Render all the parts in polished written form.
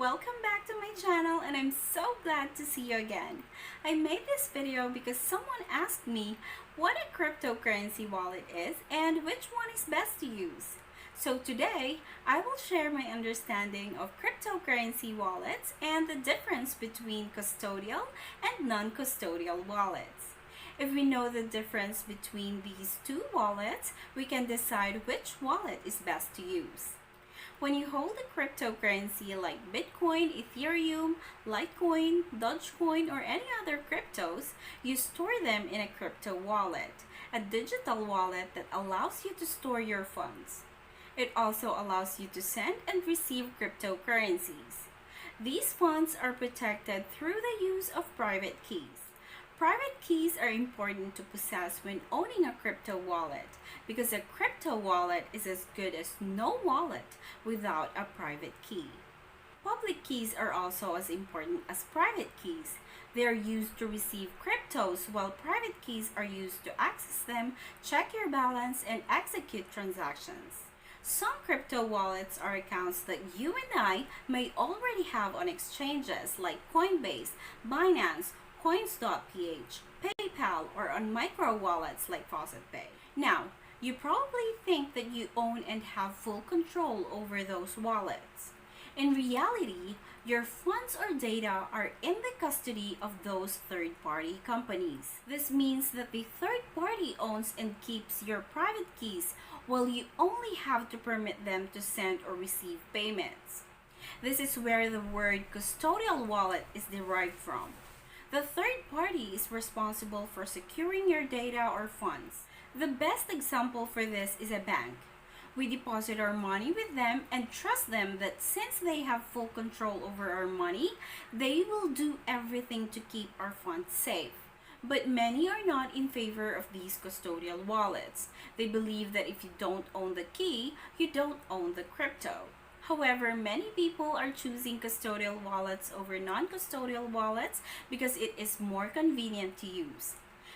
Welcome back to my channel, and I'm so glad to see you again. I made this video because someone asked me what a cryptocurrency wallet is and which one is best to use. So today, I will share my understanding of cryptocurrency wallets and the difference between custodial and non-custodial wallets. If we know the difference between these two wallets, we can decide which wallet is best to use. When you hold a cryptocurrency like Bitcoin, Ethereum, Litecoin, Dogecoin, or any other cryptos, you store them in a crypto wallet, a digital wallet that allows you to store your funds. It also allows you to send and receive cryptocurrencies. These funds are protected through the use of private keys. Private keys are important to possess when owning a crypto wallet because a crypto wallet is as good as no wallet without a private key. Public keys are also as important as private keys. They are used to receive cryptos while private keys are used to access them, check your balance, and execute transactions. Some crypto wallets are accounts that you and I may already have on exchanges like Coinbase, Binance, Coins.ph, PayPal, or on micro wallets like FaucetPay. Now, you probably think that you own and have full control over those wallets. In reality, your funds or data are in the custody of those third-party companies. This means that the third party owns and keeps your private keys while you only have to permit them to send or receive payments. This is where the word custodial wallet is derived from. The third party is responsible for securing your data or funds. The best example for this is a bank. We deposit our money with them and trust them that since they have full control over our money, they will do everything to keep our funds safe. But many are not in favor of these custodial wallets. They believe that if you don't own the key, you don't own the crypto. However, many people are choosing custodial wallets over non-custodial wallets because it is more convenient to use.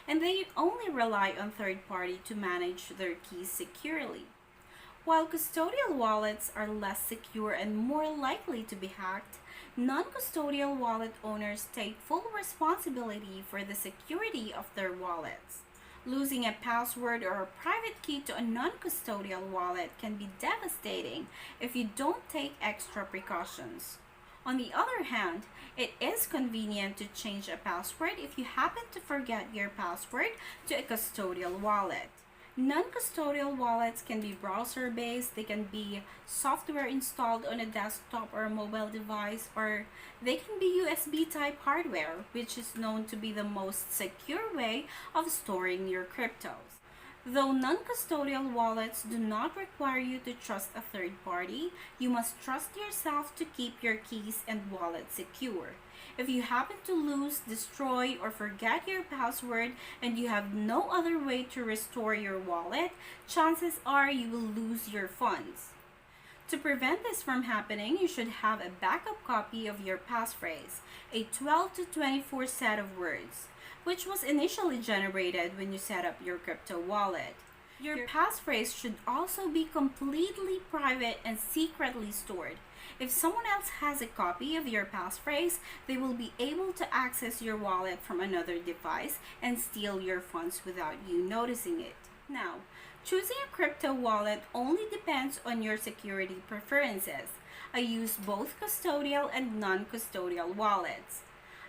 And they only rely on third party to manage their keys securely. While custodial wallets are less secure and more likely to be hacked, non-custodial wallet owners take full responsibility for the security of their wallets. Losing a password or a private key to a non-custodial wallet can be devastating if you don't take extra precautions. On the other hand, it is convenient to change a password if you happen to forget your password to a custodial wallet. Non-custodial wallets can be browser-based, they can be software installed on a desktop or a mobile device, or they can be USB-type hardware, which is known to be the most secure way of storing your cryptos. Though non-custodial wallets do not require you to trust a third party, you must trust yourself to keep your keys and wallet secure. If you happen to lose, destroy, or forget your password and you have no other way to restore your wallet, chances are you will lose your funds. To prevent this from happening, you should have a backup copy of your passphrase, a 12 to 24 set of words, which was initially generated when you set up your crypto wallet. Your passphrase should also be completely private and secretly stored. If someone else has a copy of your passphrase, they will be able to access your wallet from another device and steal your funds without you noticing it. Now, choosing a crypto wallet only depends on your security preferences. I use both custodial and non-custodial wallets.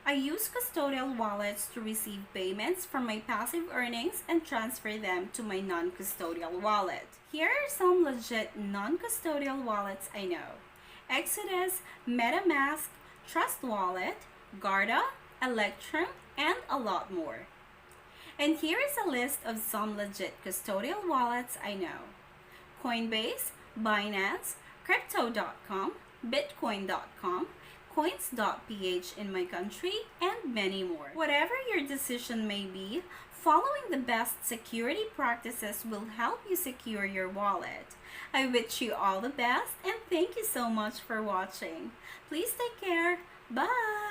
I use custodial wallets to receive payments from my passive earnings and transfer them to my non-custodial wallet. Here are some legit non-custodial wallets I know: Exodus, MetaMask, Trust Wallet, Garda, Electrum, and a lot more. And here is a list of some legit custodial wallets I know: Coinbase, Binance, Crypto.com, Bitcoin.com, Coins.ph in my country, and many more. Whatever your decision may be, following the best security practices will help you secure your wallet. I wish you all the best and thank you so much for watching. Please take care. Bye!